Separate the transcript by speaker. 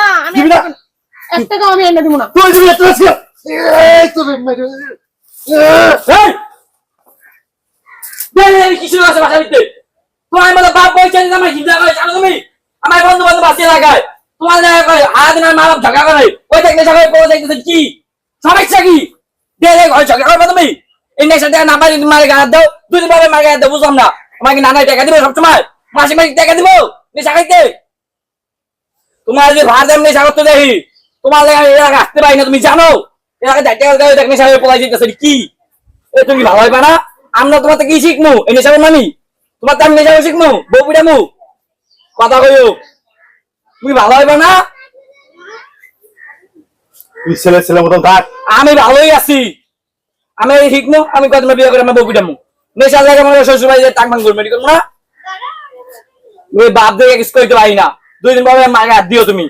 Speaker 1: না আমি এক টাকা আমি এনে দিব না
Speaker 2: তুই দিবি না তুই এই তো মেরে
Speaker 3: এই কিছু আছে বাসা দিতে তোমার মতো বাপ বলছে যে আমার হিন্দা করে জানো তুমি আমার বন্ধু বান্ধব বাসে লাগায় তোমার জায়গা করে হাত না মা বাপ ঝগড়া করে ওই দেখলে ঝগড়া করে দেখতেছেন কি সমস্যা কি দিয়ে ঘরে ঝগড়া করবে তুমি এই নেশা টাকা না পারি মারে গায়ে দাও দুদিন পরে মারে গায়ে দাও বুঝলাম না আমাকে নানা টাকা দিবে সবসময় মাসে মাসে টাকা দিব নেশা খাইতে তোমার যে ভার দেন নেশা করতে দেখি তোমার এলাকা আসতে পারি না তুমি জানো এলাকা দেখ নেশা হয়ে পলাই যেতেছে কি এ তুমি ভালো হইবা না আমরা তোমার কি শিখমু এই নেশা আমি তোমার তো আমি নেশা শিখমু বউ পিটামু কথা কইও তুমি ভালো হইবা না
Speaker 2: তুই ছেলে মতন থাক
Speaker 3: আমি ভালোই আছি আমি শিখমু আমি কত বিয়ে করে আমার বউ পিটামু নেশা লাগে আমার শ্বশুর বাড়ি টাক মান করবো মেডিকেল না ওই বাপ দেখে কিছু কইতে পারি না 2 দিন পরে মাকে হাত দিও তুমি